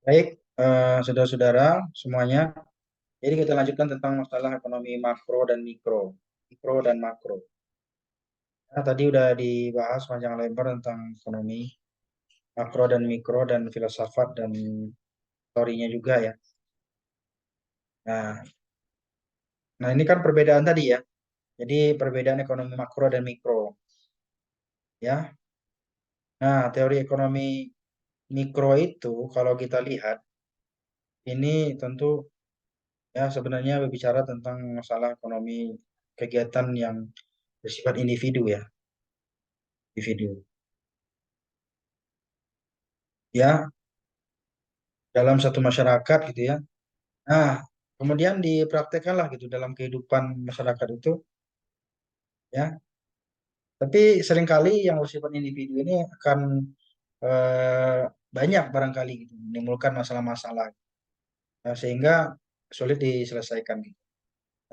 Baik, saudara-saudara semuanya. Jadi kita lanjutkan tentang masalah ekonomi makro dan mikro, mikro dan makro. Nah, tadi udah dibahas panjang lebar tentang ekonomi makro dan mikro dan filsafat dan teorinya juga ya. Nah, nah ini kan perbedaan tadi ya. Jadi perbedaan ekonomi makro dan mikro, ya. Nah, teori ekonomi mikro itu kalau kita lihat ini tentu ya sebenarnya berbicara tentang masalah ekonomi kegiatan yang bersifat individu ya, individu. Ya, dalam satu masyarakat gitu ya. Nah, kemudian dipraktekkanlah gitu dalam kehidupan masyarakat itu ya. Tapi seringkali yang bersifat individu ini akan eh, banyak barangkali gitu menimbulkan masalah-masalah sehingga sulit diselesaikan gitu.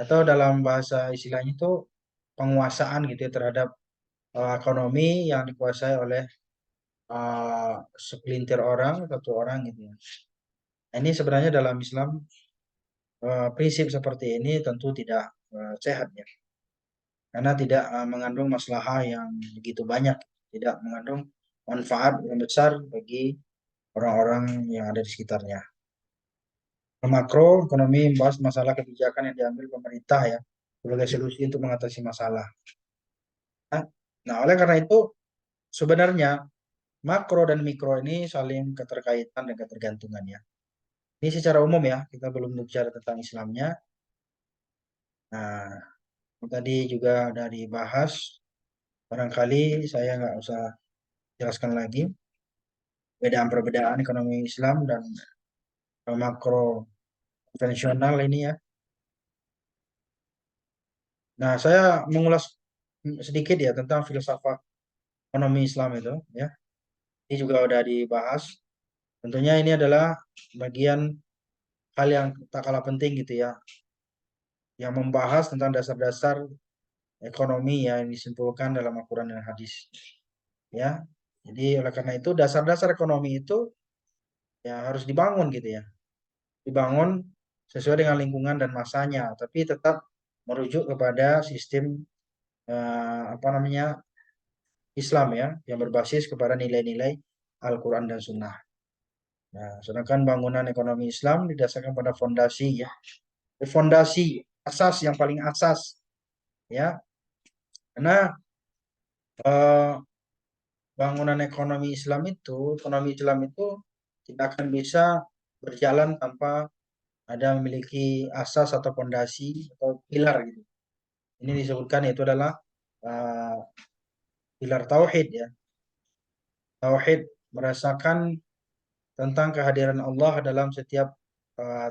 Atau dalam bahasa istilahnya itu penguasaan gitu ya terhadap ekonomi yang dikuasai oleh eh, segelintir orang, satu orang gitu ya. Nah, ini sebenarnya dalam Islam prinsip seperti ini tentu tidak sehat ya. Karena tidak mengandung maslahah yang begitu banyak, tidak mengandung manfaat yang besar bagi orang-orang yang ada di sekitarnya. Makro ekonomi membahas masalah kebijakan yang diambil pemerintah ya sebagai solusi untuk mengatasi masalah. Nah, nah, oleh karena itu sebenarnya makro dan mikro ini saling keterkaitan dan ketergantungan ya. Ini secara umum ya, kita belum bicara tentang Islamnya. Nah, tadi juga sudah dibahas, barangkali saya nggak usah jelaskan lagi perbedaan ekonomi Islam dan makro konvensional ini ya. Nah, saya mengulas sedikit ya tentang filsafat ekonomi Islam itu ya. Ini juga udah dibahas. Tentunya ini adalah bagian hal yang tak kalah penting gitu ya, yang membahas tentang dasar-dasar ekonomi yang disimpulkan dalam Al-Quran dan hadis ya. Jadi oleh karena itu dasar-dasar ekonomi itu ya harus dibangun gitu ya. Dibangun sesuai dengan lingkungan dan masanya, tapi tetap merujuk kepada sistem apa namanya Islam ya, yang berbasis kepada nilai-nilai Al-Quran dan Sunnah. Nah, sedangkan bangunan ekonomi Islam didasarkan pada fondasi ya, fondasi asas yang paling asas ya, karena eh, bangunan ekonomi Islam itu tidak akan bisa berjalan tanpa ada memiliki asas atau fondasi atau pilar gitu. Ini disebutkan itu adalah eh, pilar tauhid ya. Tauhid merasakan tentang kehadiran Allah dalam setiap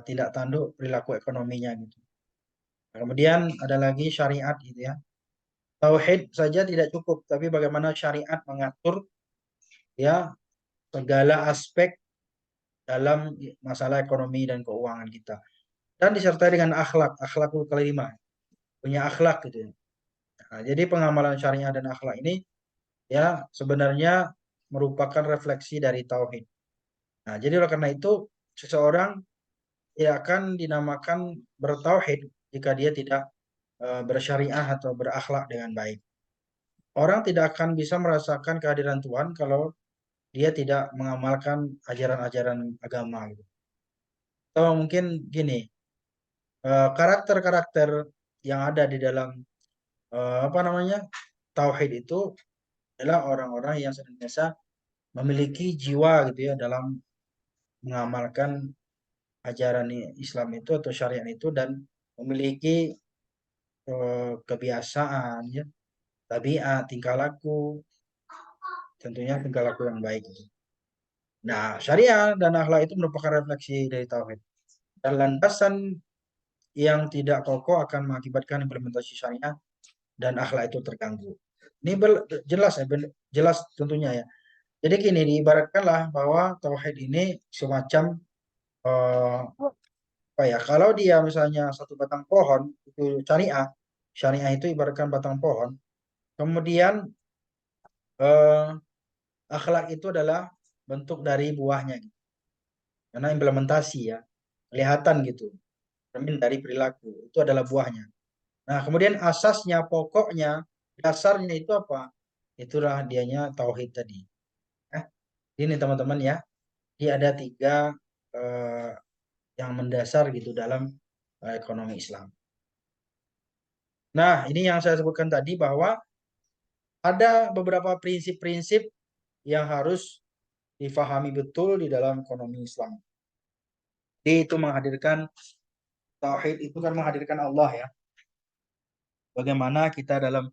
tindak tanduk perilaku ekonominya gitu. Nah, kemudian ada lagi syariat gitu ya. Tauhid saja tidak cukup, tapi bagaimana syariat mengatur ya segala aspek dalam masalah ekonomi dan keuangan kita. Dan disertai dengan akhlak, akhlakul karimah, punya akhlak gitu ya. Nah, jadi pengamalan syariat dan akhlak ini ya sebenarnya merupakan refleksi dari tauhid. Nah, jadi oleh karena itu seseorang tidak akan dinamakan bertauhid jika dia tidak bersyariah atau berakhlak dengan baik. Orang tidak akan bisa merasakan kehadiran Tuhan kalau dia tidak mengamalkan ajaran-ajaran agama gitu. Atau mungkin gini, karakter-karakter yang ada di dalam apa namanya tauhid itu adalah orang-orang yang senantiasa memiliki jiwa gitu ya dalam mengamalkan ajaran Islam itu atau syariat itu dan memiliki kebiasaan ya, tabiat, tingkah laku, tentunya tingkah laku yang baik. Nah, syariat dan akhlak itu merupakan refleksi dari tauhid. Dan landasan yang tidak kokoh akan mengakibatkan implementasi syariah dan akhlak itu terganggu. Ini jelas ya, jelas tentunya ya. Jadi gini, diibaratkanlah bahwa tauhid ini semacam eh, apa ya? Kalau dia misalnya satu batang pohon itu syariah, syariah itu ibaratkan batang pohon. Kemudian eh, akhlak itu adalah bentuk dari buahnya. karena implementasi ya, kelihatan gitu, cermin dari perilaku itu adalah buahnya. Nah, kemudian asasnya, pokoknya, dasarnya itu apa? Itulah dianya tauhid tadi. Eh, ini teman-teman ya, dia ada tiga eh, yang mendasar gitu dalam ekonomi Islam. Nah, ini yang saya sebutkan tadi bahwa ada beberapa prinsip-prinsip yang harus difahami betul di dalam ekonomi Islam. Jadi itu menghadirkan tauhid itu kan menghadirkan Allah ya. Bagaimana kita dalam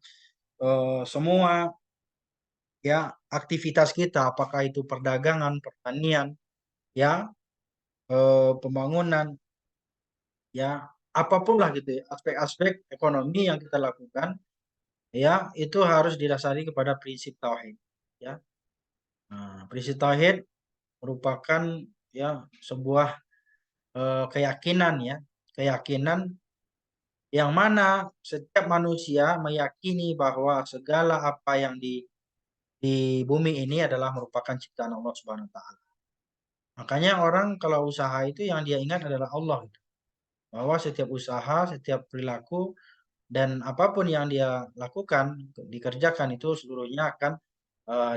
semua ya aktivitas kita, apakah itu perdagangan, pertanian, ya pembangunan, ya apapun lah gitu ya, aspek-aspek ekonomi yang kita lakukan, ya itu harus didasari kepada prinsip tauhid, ya. Nah, prinsip tauhid merupakan ya sebuah keyakinan ya, keyakinan yang mana setiap manusia meyakini bahwa segala apa yang di bumi ini adalah merupakan ciptaan Allah Subhanahu wa taala. Makanya orang kalau usaha itu yang dia ingat adalah Allah gitu. Bahwa setiap usaha, setiap perilaku dan apapun yang dia lakukan, dikerjakan itu seluruhnya akan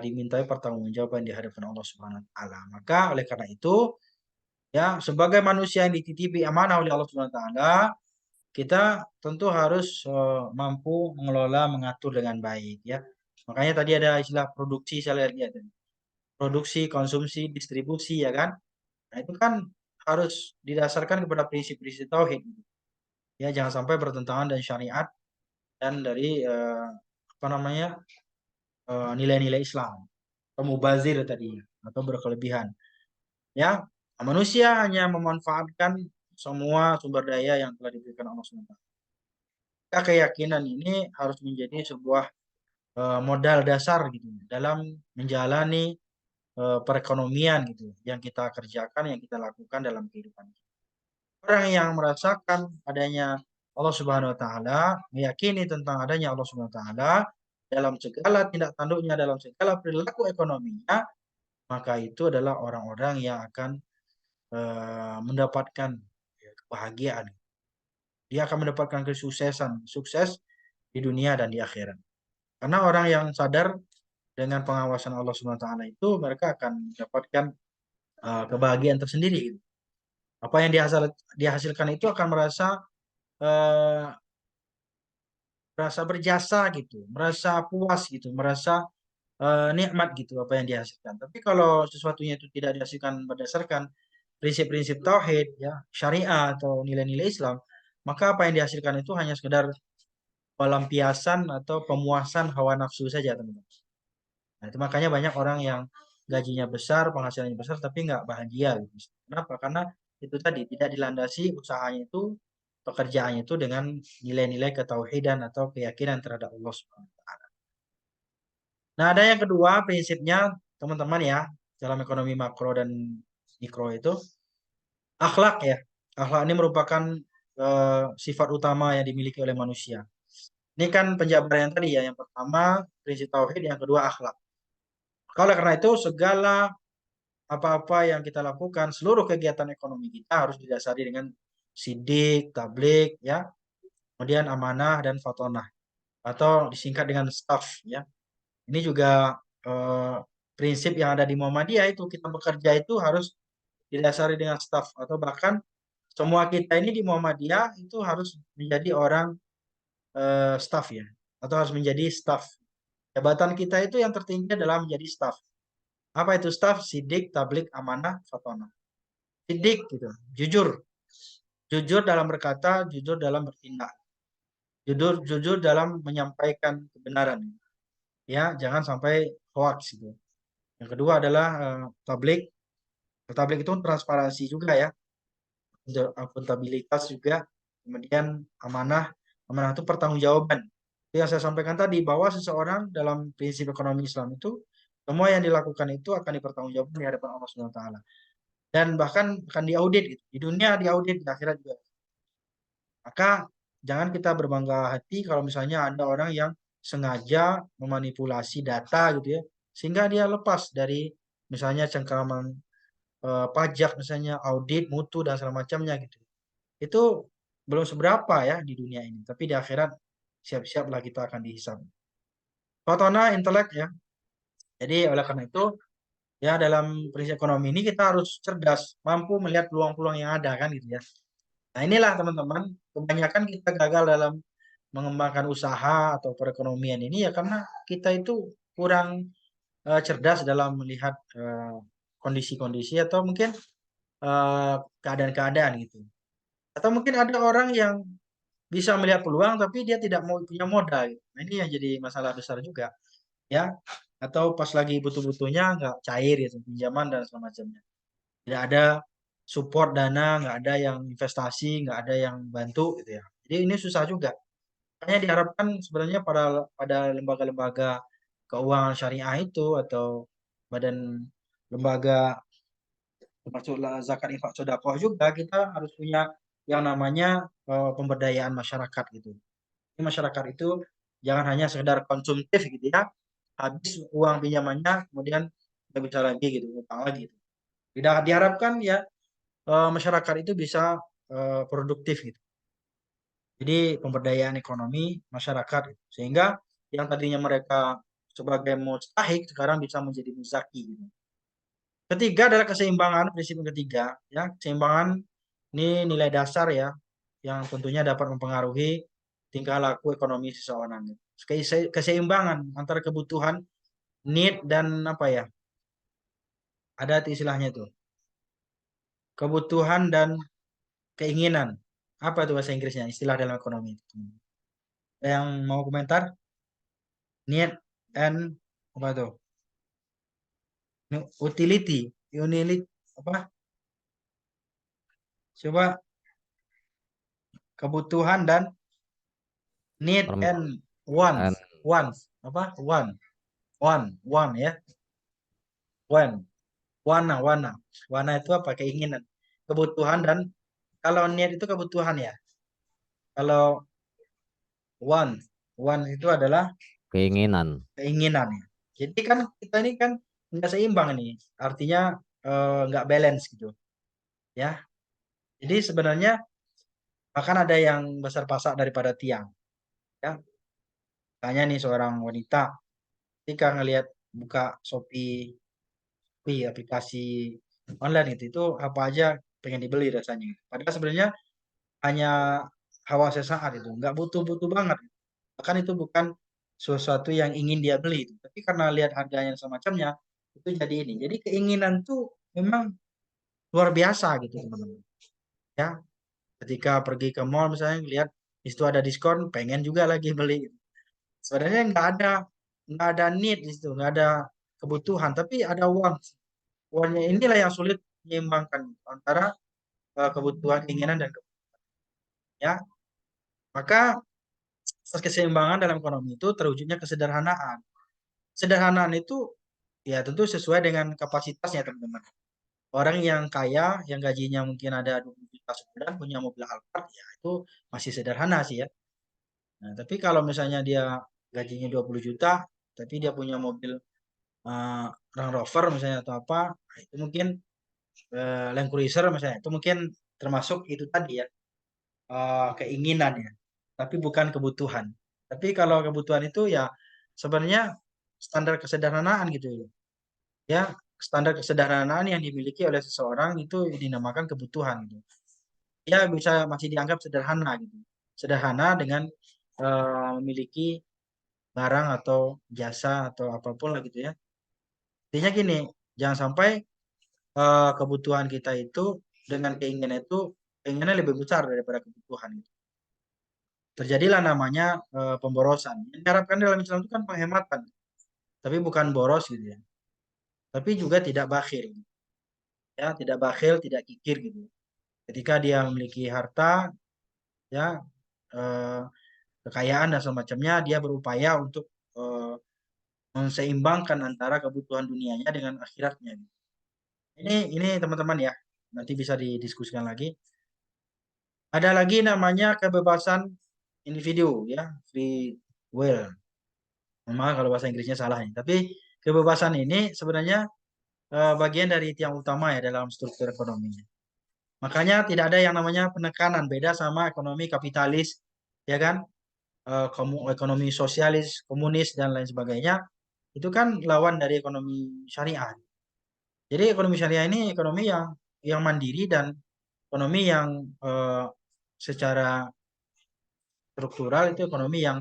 dimintai pertanggungjawaban di hadapan Allah Subhanahu wa taala. Maka oleh karena itu ya sebagai manusia yang dititipi amanah oleh Allah Subhanahu wa taala, kita tentu harus mampu mengelola, mengatur dengan baik ya. Makanya tadi ada istilah produksi, saya lihat tadi. Produksi, konsumsi, distribusi ya kan. Nah, itu kan harus didasarkan kepada prinsip-prinsip tauhid. Ya, jangan sampai bertentangan dengan syariat dan dari apa namanya nilai-nilai Islam. Atau mubazir tadi atau berkelebihan. Ya, manusia hanya memanfaatkan semua sumber daya yang telah diberikan Allah SWT. Keyakinan ini harus menjadi sebuah modal dasar gitu dalam menjalani perekonomian gitu yang kita kerjakan, yang kita lakukan dalam kehidupan kita. Orang yang merasakan adanya Allah Subhanahu wa taala, meyakini tentang adanya Allah Subhanahu wa taala dalam segala tindak tanduknya, dalam segala perilaku ekonominya, maka itu adalah orang-orang yang akan mendapatkan kebahagiaan. Dia akan mendapatkan kesuksesan, sukses di dunia dan di akhirat. Karena orang yang sadar dengan pengawasan Allah Subhanahu wa taala itu mereka akan mendapatkan kebahagiaan tersendiri. Apa yang dihasilkan itu akan uh, merasa berjasa gitu, merasa puas gitu, merasa nikmat gitu apa yang dihasilkan. Tapi kalau sesuatunya itu tidak dihasilkan berdasarkan prinsip-prinsip tauhid ya, syariah atau nilai-nilai Islam, maka apa yang dihasilkan itu hanya sekedar pelampiasan atau pemuasan hawa nafsu saja, teman-teman. Nah, itu makanya banyak orang yang gajinya besar, penghasilannya besar, tapi nggak bahagia gitu. Kenapa? Karena itu tadi tidak dilandasi usahanya itu, pekerjaannya itu dengan nilai-nilai ketauhidan atau keyakinan terhadap Allah Subhanahu wa taala. Nah, ada yang kedua prinsipnya teman-teman ya, dalam ekonomi makro dan mikro itu akhlak ya. Akhlak ini merupakan sifat utama yang dimiliki oleh manusia. Ini kan penjabaran yang tadi ya, yang pertama prinsip tauhid, yang kedua akhlak. Oleh karena itu segala apa-apa yang kita lakukan, seluruh kegiatan ekonomi kita harus didasari dengan sidik, tablik, ya, kemudian amanah dan fatonah, atau disingkat dengan staff, ya. Ini juga eh, prinsip yang ada di Muhammadiyah itu kita bekerja itu harus didasari dengan staff, atau bahkan semua kita ini di Muhammadiyah itu harus menjadi orang staff ya, atau harus menjadi staff. Jabatan kita itu yang tertinggi adalah menjadi staff. Apa itu staff? Sidik, tablik, amanah, fatonah. Sidik gitu, jujur, jujur dalam berkata, jujur dalam bertindak, jujur jujur dalam menyampaikan kebenaran, ya jangan sampai hoax gitu. Yang kedua adalah tablik. Tablik itu transparansi juga ya, akuntabilitas juga, kemudian amanah. Amanah itu pertanggungjawaban. Itu yang saya sampaikan tadi bahwa seseorang dalam prinsip ekonomi Islam itu semua yang dilakukan itu akan dipertanggungjawabkan di hadapan Allah Subhanahu wa taala, dan bahkan akan diaudit gitu. Di dunia diaudit, di akhirat juga. Maka jangan kita berbangga hati kalau misalnya ada orang yang sengaja memanipulasi data gitu ya, sehingga dia lepas dari misalnya cengkraman pajak misalnya, audit, mutu dan segala macamnya gitu. Itu belum seberapa ya di dunia ini, tapi di akhirat siap-siaplah kita akan dihisab. Fatona intelek ya. Jadi oleh karena itu ya dalam prinsip ekonomi ini kita harus cerdas, mampu melihat peluang-peluang yang ada kan gitu ya. Nah inilah teman-teman, kebanyakan kita gagal dalam mengembangkan usaha atau perekonomian ini ya karena kita itu kurang cerdas dalam melihat kondisi-kondisi atau mungkin eh, keadaan-keadaan gitu. Atau mungkin ada orang yang bisa melihat peluang tapi dia tidak mau punya modal. Gitu. Nah, ini yang jadi masalah besar juga ya. Atau pas lagi butuh-butuhnya nggak cair gitu pinjaman dan segala macamnya. Tidak ada support dana, nggak ada yang investasi, nggak ada yang bantu gitu ya. Jadi ini susah juga. Makanya diharapkan sebenarnya pada pada lembaga-lembaga keuangan syariah itu atau badan lembaga termasuklah zakat infak sedekah juga kita harus punya yang namanya pemberdayaan masyarakat gitu. Jadi masyarakat itu jangan hanya sekedar konsumtif gitu ya. Habis uang pinjamannya kemudian nggak bisa lagi gitu, utang lagi gitu. Tidak diharapkan ya masyarakat itu bisa produktif gitu. Jadi pemberdayaan ekonomi masyarakat gitu. Sehingga yang tadinya mereka sebagai mustahik sekarang bisa menjadi muzaki gitu. Ketiga adalah keseimbangan, prinsip yang ketiga ya. Keseimbangan ini nilai dasar ya yang tentunya dapat mempengaruhi tingkah laku ekonomi seseorang. Keseimbangan antara kebutuhan, need dan apa ya? Ada istilahnya itu. Kebutuhan dan keinginan. Apa itu bahasa Inggrisnya? Istilah dalam ekonomi. Yang mau komentar? Need and apa itu? Utility, unit apa? Coba kebutuhan dan need and Permintaan. wants apa? One ya, one, wana itu apa? Keinginan, kebutuhan dan kalau need itu kebutuhan ya. Kalau want, want itu adalah Keinginan. keinginan ya. Jadi kan kita ini kan nggak seimbang nih, artinya nggak balance gitu ya. Jadi sebenarnya bahkan ada yang besar pasak daripada tiang ya. Tanya nih seorang wanita ketika ngelihat buka Shopee, Shopee aplikasi online itu apa aja pengen dibeli rasanya. Padahal sebenarnya hanya hawa sesaat itu, nggak butuh-butuh banget. Bahkan itu bukan sesuatu yang ingin dia beli, tapi karena lihat harganya semacamnya itu jadi ini. Jadi keinginan tuh memang luar biasa gitu teman-teman. Ya, ketika pergi ke mall misalnya lihat di situ ada diskon, pengen juga lagi beli. Sebenarnya nggak ada need di situ, nggak ada kebutuhan, tapi ada uang. Uangnya inilah yang sulit menyeimbangkan antara kebutuhan, keinginan dan ya. Maka keseimbangan dalam ekonomi itu terwujudnya kesederhanaan. Sederhanaan itu ya tentu sesuai dengan kapasitasnya teman-teman. Orang yang kaya, yang gajinya mungkin ada 20 juta sebulan, punya mobil Alphard, ya itu masih sederhana sih ya. Nah, tapi kalau misalnya dia gajinya 20 juta, tapi dia punya mobil uh, Range Rover misalnya atau apa, nah, itu mungkin Land Cruiser misalnya, itu mungkin termasuk itu tadi ya, keinginan ya, tapi bukan kebutuhan. Tapi kalau kebutuhan itu ya sebenarnya standar kesederhanaan gitu ya. Ya, standar kesederhanaan yang dimiliki oleh seseorang itu dinamakan kebutuhan gitu. Ya bisa masih dianggap sederhana gitu. Sederhana dengan memiliki barang atau jasa atau apapun lah gitu ya. Intinya gini, jangan sampai kebutuhan kita itu dengan keinginan itu keinginan lebih besar daripada kebutuhan gitu. Terjadilah namanya pemborosan. Yang diharapkan dalam Islam itu kan penghematan, tapi bukan boros gitu ya. Tapi juga tidak bakhil, ya, tidak bakhil, tidak kikir gitu. Ketika dia memiliki harta, ya, eh, kekayaan dan semacamnya, dia berupaya untuk eh, menseimbangkan antara kebutuhan dunianya dengan akhiratnya. Ini teman-teman ya, nanti bisa didiskusikan lagi. Ada lagi namanya kebebasan individu ya, free will. Memang kalau bahasa Inggrisnya salah nih. Tapi kebebasan ini sebenarnya bagian dari tiang utama ya dalam struktur ekonominya. Makanya tidak ada yang namanya penekanan, beda sama ekonomi kapitalis, ya kan? Ekonomi sosialis, komunis dan lain sebagainya. Itu kan lawan dari ekonomi syariah. Jadi ekonomi syariah ini ekonomi yang mandiri dan ekonomi yang secara struktural itu ekonomi yang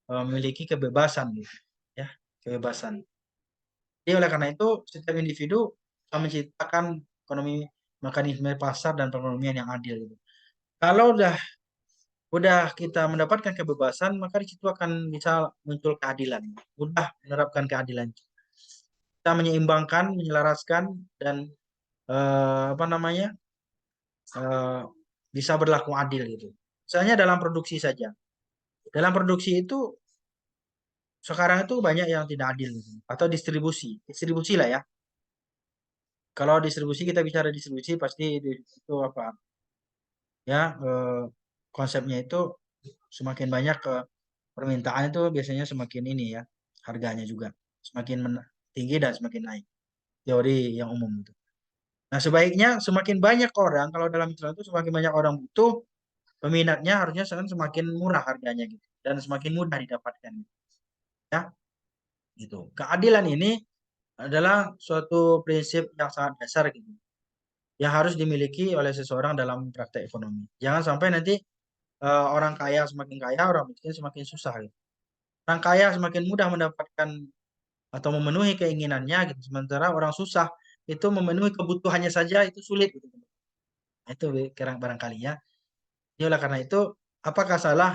memiliki kebebasan gitu, ya, kebebasan. Jadi oleh karena itu setiap individu akan menciptakan ekonomi mekanisme pasar dan perekonomian yang adil gitu. Kalau udah kita mendapatkan kebebasan, maka di situ akan bisa muncul keadilan. Mudah menerapkan keadilan. Kita menyeimbangkan, menyelaraskan dan apa namanya eh, bisa berlaku adil gitu. Misalnya dalam produksi saja. Dalam produksi itu sekarang itu banyak yang tidak adil gitu. Atau distribusi lah ya. Kalau distribusi kita bicara distribusi pasti itu apa ya konsepnya itu semakin banyak ke permintaan itu biasanya semakin ini ya harganya juga semakin tinggi dan semakin naik teori yang umum itu. Nah sebaiknya semakin banyak orang kalau dalam Islam itu semakin banyak orang butuh peminatnya harusnya semakin murah harganya gitu dan semakin mudah didapatkan ya gitu. Keadilan ini adalah suatu prinsip yang sangat dasar gitu yang harus dimiliki oleh seseorang dalam praktek ekonomi. Jangan sampai nanti orang kaya semakin kaya, orang miskin semakin susah gitu. Orang kaya semakin mudah mendapatkan atau memenuhi keinginannya gitu. Sementara orang susah itu memenuhi kebutuhannya saja itu sulit gitu. Nah, itu kira barangkali ya. Jadi oleh karena itu apakah salah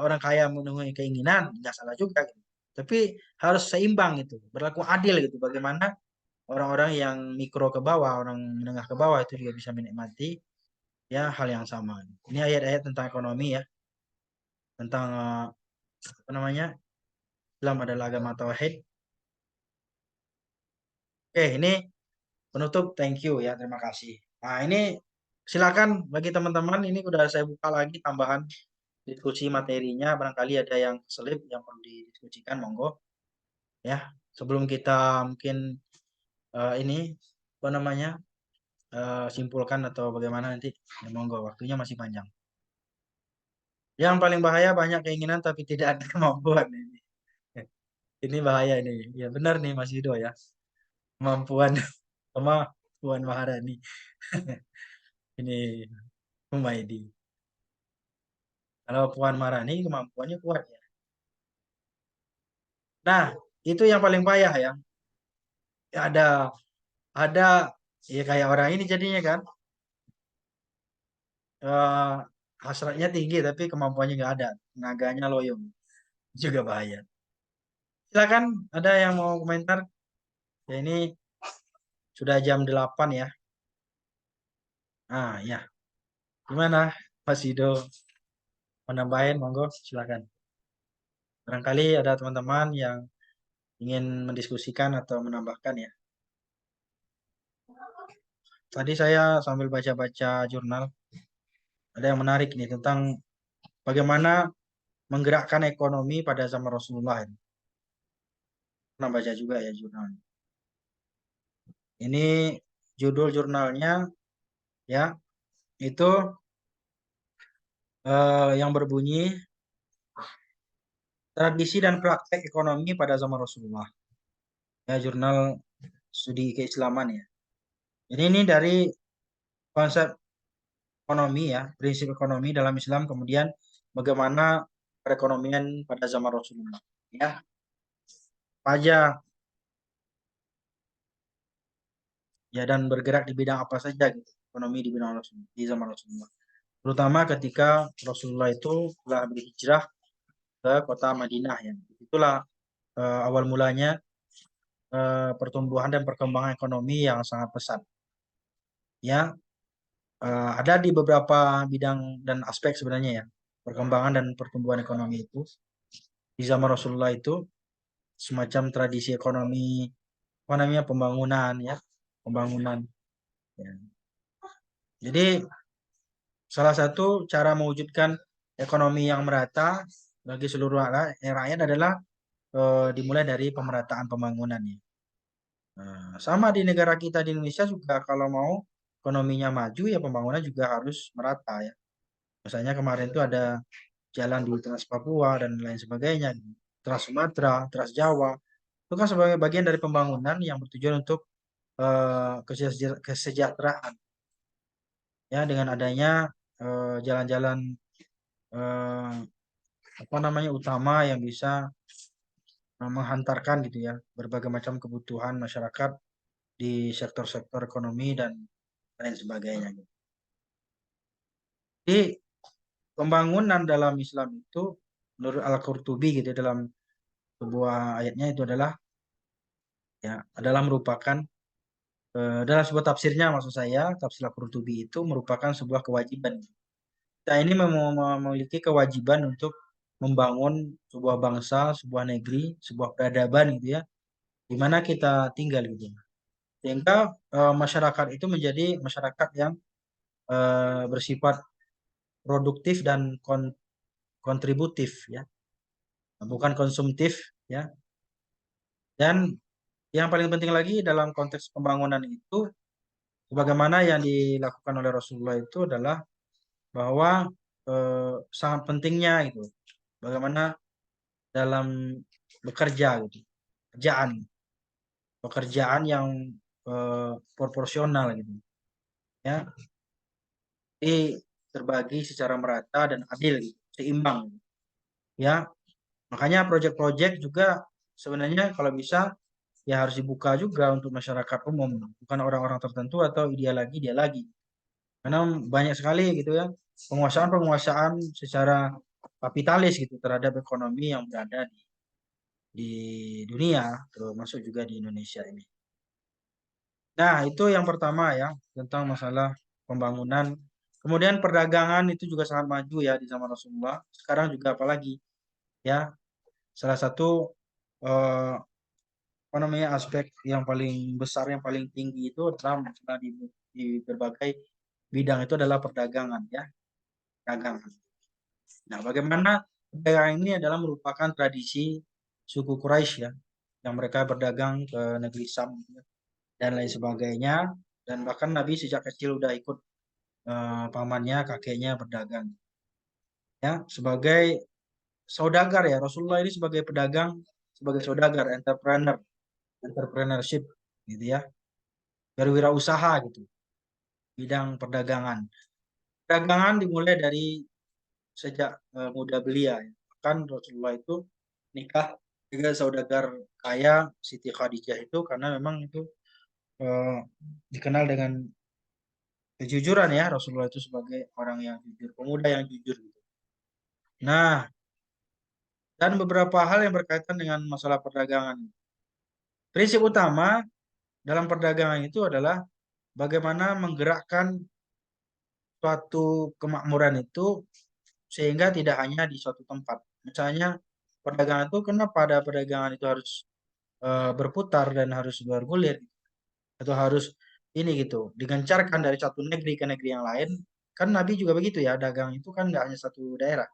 orang kaya memenuhi keinginan? Nggak salah juga gitu. Tapi harus seimbang gitu, berlaku adil gitu. Bagaimana orang-orang yang mikro ke bawah, orang menengah ke bawah itu juga bisa menikmati ya hal yang sama. Ini ayat-ayat tentang ekonomi ya, tentang apa namanya? Islam adalah agama tauhid. Oke, ini penutup, thank you ya, terima kasih. Nah, ini silakan bagi teman-teman, ini udah saya buka lagi tambahan diskusi materinya, barangkali ada yang selip yang perlu didiskusikan, monggo ya. Sebelum kita mungkin ini apa namanya simpulkan atau bagaimana nanti, ya, monggo, waktunya masih panjang. Yang paling bahaya banyak keinginan tapi tidak ada kemampuan ini. Ini bahaya ini. Ya benar nih Mas Yudo ya. Kemampuan sama Puan Maharani. Ini Humaydi. Kalau Puan Maharani kemampuannya kuat ya. Nah, itu yang paling payah ya. Ya, ada ya kayak orang ini jadinya kan eh, hasratnya tinggi tapi kemampuannya nggak ada. Tenaganya loyo juga bahaya. Silakan ada yang mau komentar? Ya ini sudah jam 8 ya. Ah ya. Gimana Mas Yudo? Menambahin monggo silakan. Barangkali ada teman-teman yang ingin mendiskusikan atau menambahkan ya. Tadi saya sambil baca-baca jurnal, ada yang menarik nih tentang bagaimana menggerakkan ekonomi pada zaman Rasulullah. Pernah baca juga ya jurnal. Ini judul jurnalnya ya, itu yang berbunyi Tradisi dan Praktek Ekonomi pada Zaman Rasulullah. Ya, jurnal studi keislaman ya. Jadi ini dari konsep ekonomi ya, prinsip ekonomi dalam Islam, kemudian bagaimana perekonomian pada zaman Rasulullah. Ya, aja ya dan bergerak di bidang apa saja gitu. Ekonomi di bidang Rasulullah, di zaman Rasulullah. Terutama ketika Rasulullah itu telah berhijrah ke kota Madinah ya. Itulah awal mulanya pertumbuhan dan perkembangan ekonomi yang sangat pesat. Ya, ada di beberapa bidang dan aspek sebenarnya ya. Perkembangan dan pertumbuhan ekonomi itu di zaman Rasulullah itu semacam tradisi ekonomi apa namanya pembangunan ya, pembangunan. Ya. Jadi salah satu cara mewujudkan ekonomi yang merata bagi seluruh rakyat adalah dimulai dari pemerataan pembangunan ya. Nah, sama di negara kita di Indonesia juga kalau mau ekonominya maju ya pembangunan juga harus merata ya. Misalnya kemarin itu ada jalan di Trans Papua dan lain sebagainya, Trans Sumatera, Trans Jawa. Itu kan sebagai bagian dari pembangunan yang bertujuan untuk kesejahteraan ya dengan adanya jalan-jalan eh, apa namanya utama yang bisa menghantarkan gitu ya berbagai macam kebutuhan masyarakat di sektor-sektor ekonomi dan lain sebagainya. Jadi pembangunan dalam Islam itu menurut Al-Qurtubi gitu ya, dalam sebuah ayatnya itu adalah ya adalah merupakan dalam sebuah tafsirnya maksud saya tafsir Al-Qurtubi itu merupakan sebuah kewajiban. Kita ini memiliki kewajiban untuk membangun sebuah bangsa, sebuah negeri, sebuah peradaban gitu ya, di mana kita tinggal gitu. Sehingga masyarakat itu menjadi masyarakat yang bersifat produktif dan kontributif ya, bukan konsumtif ya. Dan yang paling penting lagi dalam konteks pembangunan itu, sebagaimana yang dilakukan oleh Rasulullah itu adalah bahwa sangat pentingnya itu, bagaimana dalam bekerja gitu, pekerjaan, pekerjaan yang proporsional gitu, ya, jadi terbagi secara merata dan adil, gitu, seimbang, ya. Makanya proyek-proyek juga sebenarnya kalau bisa ya harus dibuka juga untuk masyarakat umum, bukan orang-orang tertentu atau dia lagi. Karena banyak sekali gitu ya penguasaan-penguasaan secara kapitalis gitu terhadap ekonomi yang berada di dunia, termasuk juga di Indonesia ini. Nah, itu yang pertama ya tentang masalah pembangunan. Kemudian perdagangan itu juga sangat maju ya di zaman Rasulullah. Sekarang juga apalagi ya salah satu eh, apa namanya aspek yang paling besar yang paling tinggi itu adalah masalah di berbagai bidang itu adalah perdagangan ya, perdagangan. Nah, bagaimana perdagangan ini adalah merupakan tradisi suku Quraisy ya, yang mereka berdagang ke negeri Sam ya, dan lain sebagainya. Dan bahkan Nabi sejak kecil udah ikut pamannya, kakeknya berdagang ya sebagai saudagar ya. Rasulullah ini sebagai pedagang, sebagai saudagar, entrepreneurship gitu ya, berwirausaha gitu, bidang perdagangan. Perdagangan dimulai dari sejak muda belia. Ya. Bahkan Rasulullah itu nikah dengan saudagar kaya Siti Khadijah itu karena memang itu eh, dikenal dengan kejujuran ya Rasulullah itu sebagai orang yang jujur, pemuda yang jujur gitu. Nah, dan beberapa hal yang berkaitan dengan masalah perdagangan. Prinsip utama dalam perdagangan itu adalah bagaimana menggerakkan suatu kemakmuran itu sehingga tidak hanya di suatu tempat. Misalnya perdagangan itu kenapa ada perdagangan itu harus berputar dan harus bergulir atau harus ini gitu digencarkan dari satu negeri ke negeri yang lain. Kan Nabi juga begitu ya, dagang itu kan nggak hanya satu daerah.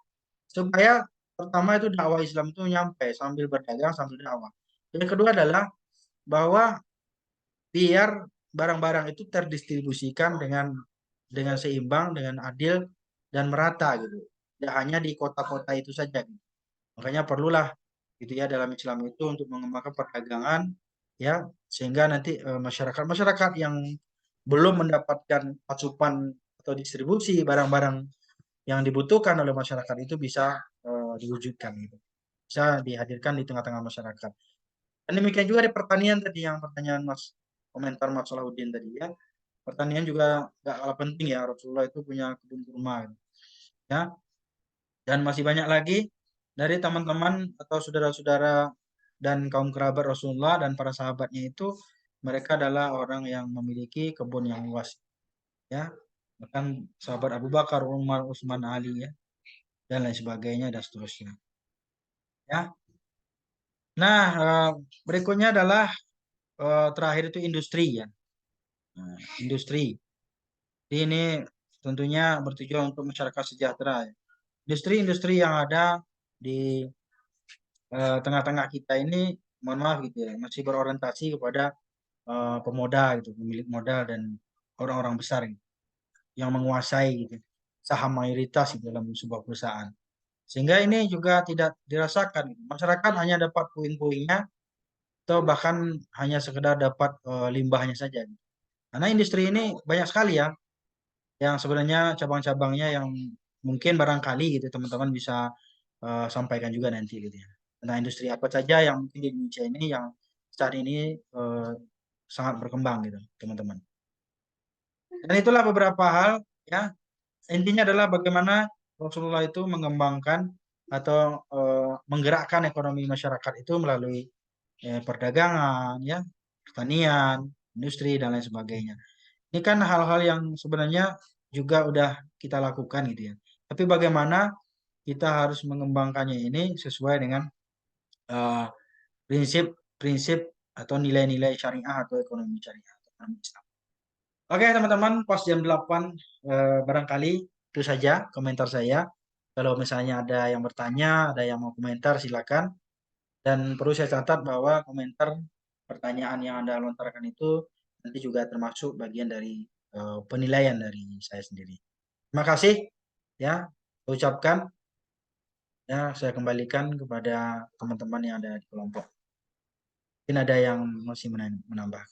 Supaya pertama itu dakwah Islam itu nyampe sambil berdagang sambil dakwah. Yang kedua adalah bahwa biar barang-barang itu terdistribusikan dengan seimbang, dengan adil dan merata gitu. Tidak hanya di kota-kota itu saja. Gitu. Makanya perlulah gitu ya dalam Islam itu untuk mengembangkan perdagangan ya sehingga nanti masyarakat-masyarakat yang belum mendapatkan asupan atau distribusi barang-barang yang dibutuhkan oleh masyarakat itu bisa diwujudkan gitu. Bisa dihadirkan di tengah-tengah masyarakat. Dan demikian juga di pertanian tadi yang pertanyaan Mas komentar Mas Salahuddin tadi ya. Pertanian juga gak kalah penting ya. Rasulullah itu punya kebun kurma gitu. Ya. Dan masih banyak lagi dari teman-teman atau saudara-saudara dan kaum kerabat Rasulullah dan para sahabatnya itu mereka adalah orang yang memiliki kebun yang luas ya. Bahkan sahabat Abu Bakar, Umar, Utsman, Ali ya dan lain sebagainya dan seterusnya. Ya. Nah, berikutnya adalah terakhir itu industri ya. Nah, industri. Jadi ini tentunya bertujuan untuk masyarakat sejahtera. Ya. Industri-industri yang ada di tengah-tengah kita ini, mohon maaf gitu ya, masih berorientasi kepada pemoda gitu, pemilik modal dan orang-orang besar gitu, yang menguasai gitu, saham mayoritas gitu dalam sebuah perusahaan. Sehingga ini juga tidak dirasakan gitu. Masyarakat hanya dapat puing-puingnya atau bahkan hanya sekedar dapat limbahnya saja gitu. Karena industri ini banyak sekali ya yang sebenarnya cabang-cabangnya yang mungkin barangkali gitu teman-teman bisa sampaikan juga nanti gitu ya. Nah, industri apa saja yang mungkin di Indonesia ini yang saat ini eh, sangat berkembang gitu, teman-teman. Dan itulah beberapa hal ya. Intinya adalah bagaimana Rasulullah itu mengembangkan atau menggerakkan ekonomi masyarakat itu melalui perdagangan, ya, pertanian, industri dan lain sebagainya. Ini kan hal-hal yang sebenarnya juga udah kita lakukan gitu ya. Tapi bagaimana kita harus mengembangkannya ini sesuai dengan eh, prinsip-prinsip atau nilai-nilai syariah atau ekonomi syariah atau ekonomi Islam. Oke, teman-teman, pas jam 8 barangkali itu saja komentar saya. Kalau misalnya ada yang bertanya, ada yang mau komentar, silakan. Dan perlu saya catat bahwa komentar pertanyaan yang Anda lontarkan itu nanti juga termasuk bagian dari penilaian dari saya sendiri. Terima kasih ya, saya ucapkan ya, saya kembalikan kepada teman-teman yang ada di kelompok. Mungkin ada yang masih menambah.